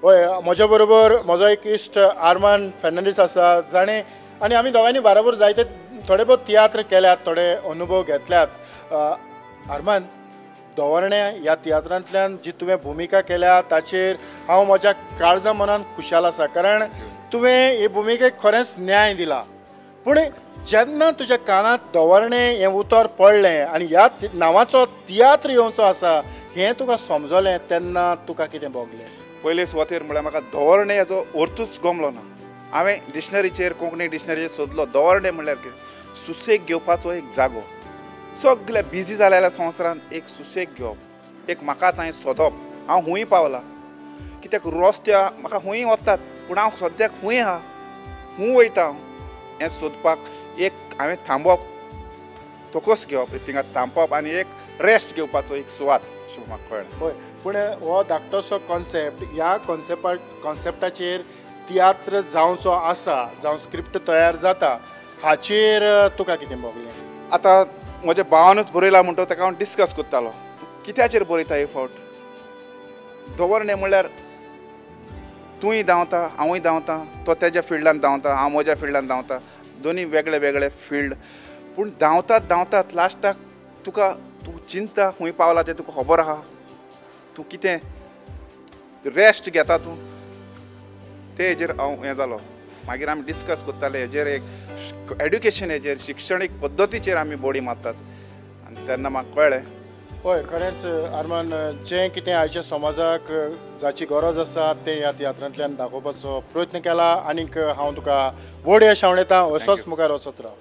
होय म्हज्या बरोबर म्हजो एक इश्ट आर्मान फेर्नांडीस आसा जाणें आनी आमी दोगांनी बाराबर जायते थोडे बहुत तियात्र केल्यात थोडे अनुभव घेतल्यात आर्मान दवर्णे ह्या तियात्रांतल्यान जी तुवें भुमिका केल्या ताचेर हांव म्हज्या काळजा मनान खुशाल आसा कारण तुवें हे भुमिकेक खरेंच न्याय दिला पूण जेन्ना तुज्या कानांत दवर्णे हें उतर पडलें आनी ह्या नांवाचो तियात्र येवचो आसा हें तुका समजलें तेन्ना तुका कितें भोगलें पयले सुवातेर म्हळ्यार म्हाका दवर्णे हेजो अर्थूच गमलो ना हांवें डिक्शनरीचेर कोंकणी डिक्शनरीचेर सोदलो दवर्णे म्हणल्यार कितें सुसेग घेवपाचो एक जागो सगळ्या बिजी जाल्ल्या संवसारांत एक सुसेग घेवप एक म्हाका थंय सोदप हांव खूंय पावला कित्याक रस्त्या म्हाका खूंय वतात पूण हांव सद्याक खूंय आहा खूंय वयता हें सोदपाक एक हांवें थांबप तोकस घेवप थिंगा थांबप आनी एक रेस्ट घेवपाचो एक सुवात अशें म्हाका कळ्ळें होय पूण हो धाकटोसो कॉन्सेप्ट ह्या कॉन्सेप्टाचेर तियात्र जावचो आसा जावं स्क्रिप्ट तयार जाता हाचेर तुका कितें भोगलें आतां म्हज्या भावानूच बरयला म्हणटा ताका हांव डिस्कस करतालो कित्याचेर बरयता एक फावट दवर्णे म्हणल्यार तूंय धांवता हांवूय धांवता तो तेज्या फिल्डान धांवता हांव म्हज्या फिल्डान धांवता दोनी वेगळे वेगळे फिल्ड पूण धांवतात लास्टाक तुका तूं चिंता खूंय पावला तें तुका खबर आहा तूं कितें रेस्ट घेता तूं ते हेजेर हांव हें जालो मागीर आमी डिस्कस करताले हेजेर एक एड्युकेशन हेजेर शिक्षणीक पद्दतीचेर आमी बोडी मारतात आनी तेन्ना म्हाका कळ्ळें होय खरेंच आर्मान जें कितें आयच्या समाजाक जाची गरज आसा तें ह्या तियात्रांतल्यान दाखोवपाचो प्रयत्न केला आनीक हांव तुका व्हड यश येता असोच मुखार वचत राव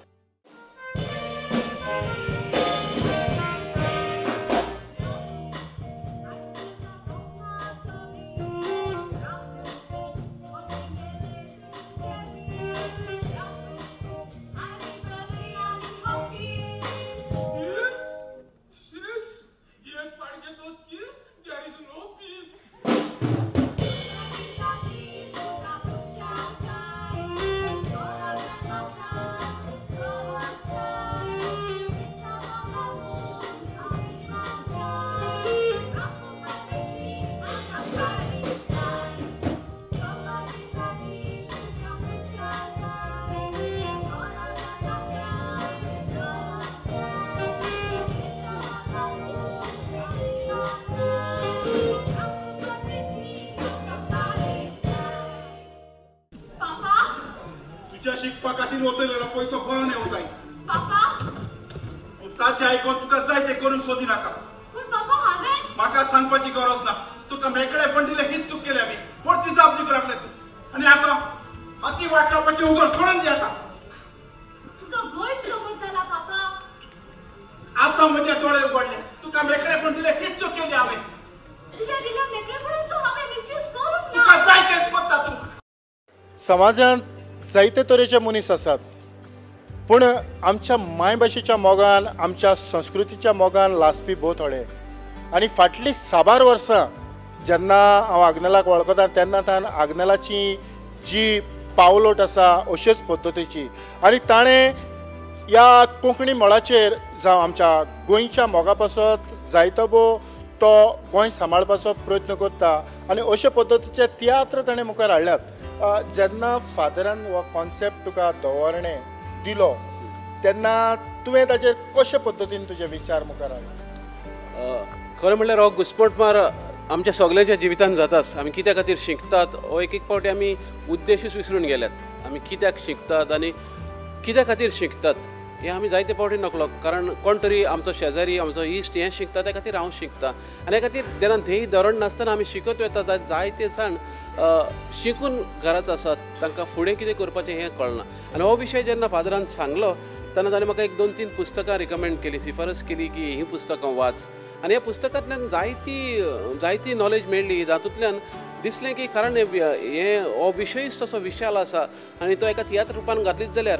शिकपा खातीर वतलेलो पयसो बरो नेवं जाय ताचे आयकोन तुका जाय तें करून सोदी नाका म्हाका सांगपाची गरज ना तुका मेकळे पण दिले हीच चूक केल्या मी परती जाप दिवंक लागले तूं आनी आतां हाची वाट लावपाची उजळ सोडून दी आतां आतां म्हजे दोळे उगडले तुका मेकळे पण दिले हीच चूक केली हांवें तुका जाय तेच करता तूं समाजांत जायते तरेचे मनीस आसात पूण आमच्या मायभाशेच्या मोगान आमच्या संस्कृतीच्या मोगान लासपी भोव थोडे आनी फाटलीं 6 वर्सां जेन्ना हांव आग्नेलाक वळखता तेन्ना आग्नेलाची जी पावलोट आसा अशेच पद्दतीची आनी ताणें ह्या कोंकणी मळाचेर जावं आमच्या गोंयच्या मोगा पासत जायतो भोव तो गोंय सांबाळपाचो प्रयत्न करता आनी अशे पद्दतीचे तियात्र ताणें मुखार हाडल्यात जेन्ना फादरान हो कॉन्सेप्ट तुका दवर्णे दिलो तेन्ना तुवें ताचेर कशे पद्दतीन तुजे विचार मुखार हाडले खरें म्हणल्यार हो घुस्पटमार आमच्या सगळ्यांच्या जिवितांत जाताच आमी कित्या खातीर शिकतात हो एक फावटी आमी उद्देशूच विसरून गेल्यात आमी कित्याक शिकतात आनी कित्या खातीर शिकतात हें आमी जायते फावटी नकलो कारण कोण तरी आमचो शेजारी आमचो इश्ट हें शिकता त्या खातीर हांव शिकता आनी ह्या खातीर जेन्ना ध्येय धोरण नासतना आमी शिकत वता जायते जाण शिकून घराच आसात तांकां फुडें कितें करपाचें हें कळना आनी हो विशय जेन्ना फादरान सांगलो तेन्ना ताणें म्हाका 1-2-3 पुस्तकां रिकमेंड केली शिफारस केली की ही पुस्तकां वाच आनी ह्या पुस्तकांतल्यान जायती नॉलेज मेळ्ळी जातूंतल्यान दिसलें की कारण हे हो विशयूच तसो विशाल आसा आनी तो एका तियात्र रुपान घातलीच जाल्यार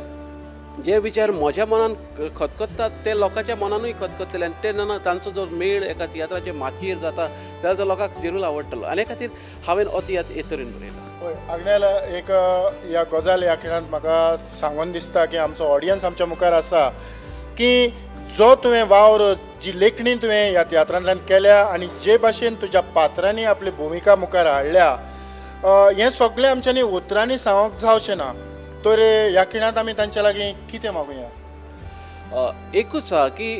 जे विचार म्हज्या मनान खतखत्तात ते लोकांच्या मनानूय खतखतले आनी तेन्ना तांचो जो मेळ एका तियात्राचे माचयेर जाता जाल्यार तो लोकांक जरूर आवडटलो आनी खातीर हांवें हो तियात्र हे तरेन बरयला. होय आग्नेल एक ह्या गजाल ह्या खिणांत म्हाका सांगून दिसता की आमचो ऑडियन्स आमच्या मुखार आसा की जो तुवें वावर जी लेखणी तुवें ह्या तियात्रांतल्यान केल्या आनी जे भाशेन तुज्या पात्रांनी आपली भुमिका मुखार हाडल्या हें सगळें आमच्यांनी उतरांनी सांगूंक जावचें ना. तर ह्या खिणांत आमी तांच्या लागीं कितें मागुया? एकूच आहा की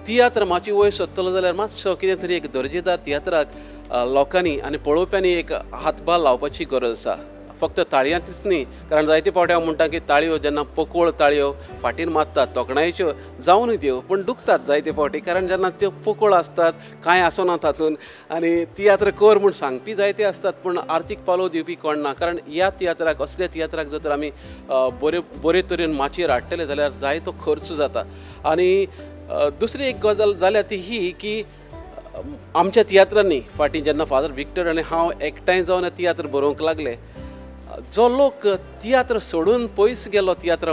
तियात्र मातशी वयर सोदतलो जाल्यार मातसो कितें तरी एक दर्जेदार तियात्राक लोकांनी आनी पळोवप्यांनी एक हातभार लावपाची गरज आसा. फक्त ताळयांतच न्ही, कारण जायते फावटी हांव म्हणटा की ताळयो जेन्ना पकोळ ताळयो फाटीर मारतात तोखणायेच्यो जावनूय त्यो पूण दुखतात जायते फावटी, कारण जेन्ना त्यो पकोळ आसतात कांय आसना तातूंत आनी तियात्र कर म्हूण सांगपी जायते आसतात पूण आर्थीक पालव दिवपी कोण ना. कारण ह्या तियात्राक असल्या तियात्राक जर तर आमी बरे तरेन माचयेर हाडटले जाल्यार जायतो खर्च जाता. आनी दुसरी एक गजाल जाल्या ती ही की आमच्या तियात्रांनी फाटीं जेन्ना फादर विक्टर आनी हांव एकठांय जावन तियात्र बरोवंक लागले, जो लोक तियात्र सोडून पयस गेलो तियात्र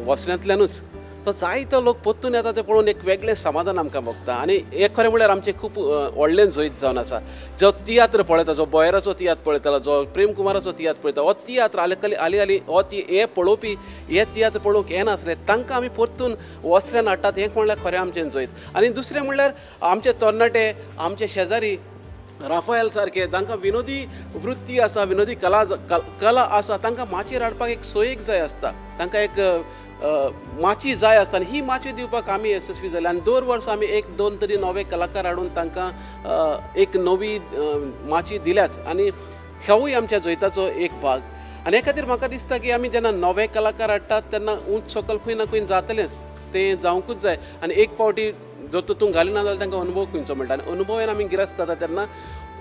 वसण्यांतल्यानूच तो जायतो लोक परतून येता ते पळोवन एक वेगळें समाधान आमकां भोगता. आनी एक खरें म्हळ्यार आमचें खूब व्हडलें जैत जावन आसा. जो तियात्र पळयता, जो बोयराचो तियात्र पळयतालो, जो प्रेम कुमाराचो तियात्र पळयता, हो तियात्र हाली हो हे पळोवपी हे तियात्र पळोवंक येनासले तांकां आमी परतून वस्त्र्यान हाडटात. हें म्हणल्यार खरें आमचें जैत. आनी दुसरें म्हणल्यार आमचे तरणाटे, आमचे शेजारी राफायल सारके तांकां विनोदी वृत्ती आसा, विनोदी कला आसा, तांकां माचयेर हाडपाक एक सोयीक जाय आसता, तांकां एक माची जाय आसता आनी ही माची दिवपाक आमी यशस्वी जाले. आनी दर वर्स आमी एक दोन तरी नवे कलाकार हाडून तांकां एक नवी माची दिल्याच आनी हेवूय आमच्या जैताचो एक भाग. आनी हे खातीर म्हाका दिसता की आमी जेन्ना नवे कलाकार हाडटात तेन्ना उंच सकल खंय ना खंय जातलेंच, तें जावंकूच जाय. आनी एक फावटी जर तातूंत घालिना जाल्यार तांकां अनुभव खंयचो मेळटा आनी अनुभवान आमी गिरास्त जाता तेन्ना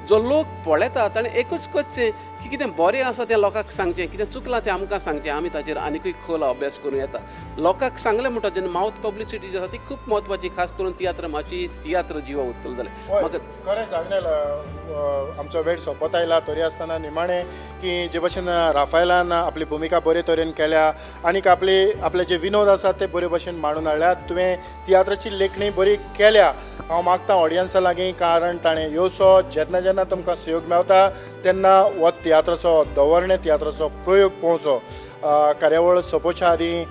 जो लोक पळयता ताणें एकूच करचें की कितें बरें आसा तें लोकांक सांगचें, कितें चुकलां तें आमकां सांगचें. आमी ताचेर आनिकूय खोल अभ्यास करूं येता. लोकांक सांगलें म्हणटा जेन्ना मावथ पब्लिसिटी जी आसा ती खूब म्हत्वाची, खास करून तियात्र माची तियात्र जिवा उरतलो जाल्यार म्हाका खरेंच आग्नेल आमचो वेळ सोंपत आयला. तरी आसतना निमाणें की जे भशेन राफायलान आपली भुमिका बरे तरेन केल्या आनीक आपले जे विनोद आसात ते बरे भशेन मांडून हाडल्यात. तुवें तियात्राची लेखणी बरी केल्या हांव मागता ऑडियन्सा लागीं, कारण ताणें येवचो जेन्ना जेन्ना तुमकां सहयोग मेळटा तेन्ना हो तियात्राचो दवर्णे तियात्राचो प्रयोग पळोवचो. कार्यावळ सोंपोवच्या आदीं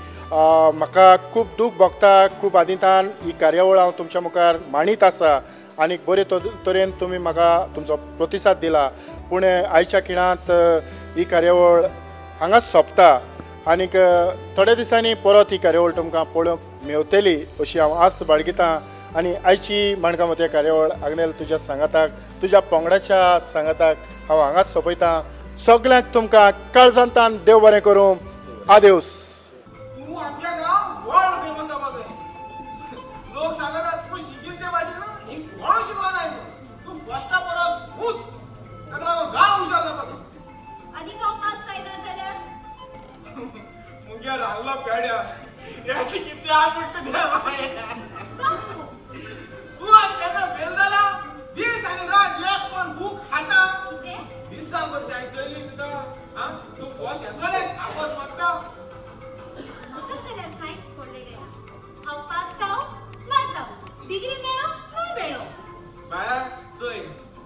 म्हाका खूब दूख भोगता. खूब आदींतान ही कार्यावळ हांव तुमच्या मुखार मांडीत आसा आनीक बरे तरेन तुमी म्हाका तुमचो प्रतिसाद दिला. पूण आयच्या खिणांत ही कार्यावळ हांगाच सोंपता आनीक थोड्या दिसांनी परत ही कार्यावळ तुमकां पळोवंक मेवतली अशी हांव आस्त बाळगितां. आनी आयची मणकामती कार्यावळ आग्नेल तुज्या सांगाताक, तुज्या पंगडाच्या सांगाताक हांव हांगाच सोंपयतां. सगळ्यांक तुमकां काळजांतान देव बरें करूं. आदेवस. तूं आपल्या गांव वर्ल्ड फेमस जावपाक जाय. लोक सांगतात तूं शिकिल्ले ते भाशेन ही कोण शिकला नाय. तू फर्स्टा परस उच ताका लागून गांव हुशार जावपाक जाय. आनी हांव पास जायना जाल्यार मुगे रांगलो पेड्या हे शिकिल्ले आज म्हणटा देव बापू तू आज केन्ना फेल जाला दीस आनी रात एक पण बूक खाता कितें दिसान बरें जाय चली तुका हां तू फर्स्ट येतले आपस मागता म्हाका जाल्यार सायन्स पडले गेला. हांव पास जावं ना जावं, डिग्री मेळो ना मेळो. बाया चोय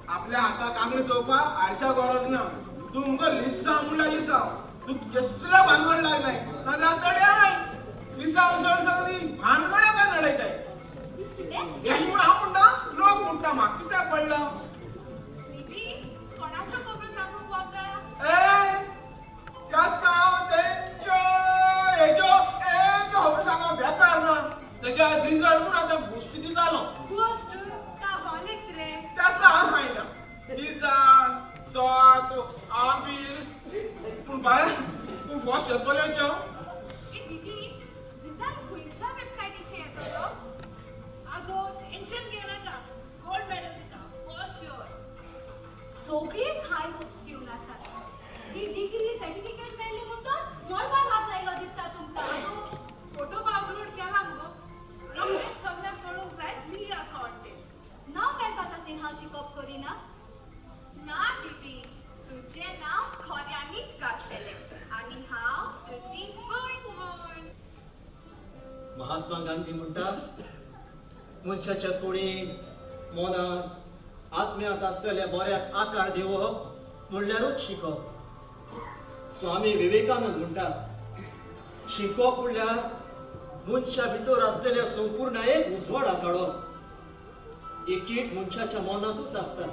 आपल्या हाताक आंगळे चोवपाक आरशा गरज ना. तू मुगो लिस्सा म्हणला लिसा तू कसल्या भानगड लागलाय ना जातडे आय लिसा उसळ सगळी भानगड्या काय नडयताय. कितें यश म्हूण हांव म्हणटा लोक म्हणटा म्हाका कित्याक पडला. दीदी कोणाच्यो खबरो सांगूंक वता? ए त्यास गांव तेंच्यो हेच्यो खबर सांगप बेकार ना. तेगे रिजल्ट म्हूण आतां गोश्टी दितालो. गोश्ट का हॉलिक्स रे? त्यास हांव खायना. डिजान सात आंबील पूण बाय तूं फर्स्ट येतलेंच्यो. ए दीदी रिझल्ट खंयच्या वेबसायटीचेर येतलो? आगो टेन्शन घेनाका, गोल्ड मेडल दिता फॉर श्योर. सगळींच हाय होप्स घेवन आसात. ही डिग्री सर्टिफिकेट मेळ्ळी म्हणटच मळबार हात लायलो दिसता तुमकां. फोटो अपलोड केला मुगो. रोखडेच सगळ्यांक कळूंक जाय मी अकाउंटेंट. नांव मेळपा खातीर हांव शिकप करिना? ना दीदी, तुजें नांव खऱ्यांनीच गाजतलें आनी हांव तुजी भयण म्हूण. महात्मा गांधी म्हणटा मनशाच्या कुडीन मनात आत्म्यात असलेल्या बऱ्याक आकार दिवप म्हणल्यारूच शिकप. स्वामी विवेकानंद म्हणटा शिकप म्हणल्यार मनशा भितर असलेल्या संपूर्णयेक उजवाडा काडप. एक मनशाच्या मनातूच असता.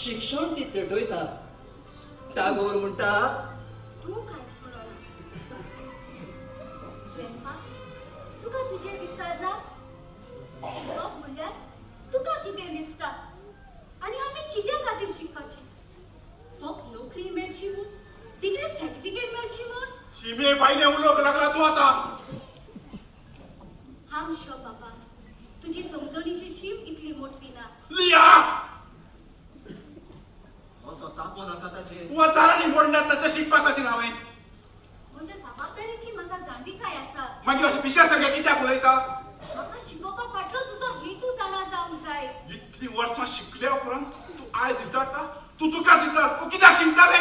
शिक्षण ती पेटयता. टागोर म्हणटा तू कांयच म्हणना. प्रेमा, तुका तुजे विचार ना? शिकप म्हणल्यार तुका कितें दिसता? आनी आमी कित्या खातीर शिकपाचें? फक्त नोकरी मेळची म्हूण? डिग्री सर्टिफिकेट मेळची म्हूण? शिमे भाईने उलोवंक लागला तू आता. हांव शो बाबा, तुजी समजणीची शीम इतली मोठी ना. लिया असो तापो नाका ताचेर. वचारांनी मोडल्यात ताच्या शिकपा खातीर हांवें. म्हज्या जबाबदारीची म्हाका जाणविकाय आसा. मागीर अशें पिशा सगळे कित्याक उलयता? म्हाका शिकोवपा फाटलो तुजो हेतू जाणा जावंक जाय. इतली वर्सां शिकल्या उपरांत तू आयज विचारता? तू तुकाच विचार, तू कित्याक शिकताले?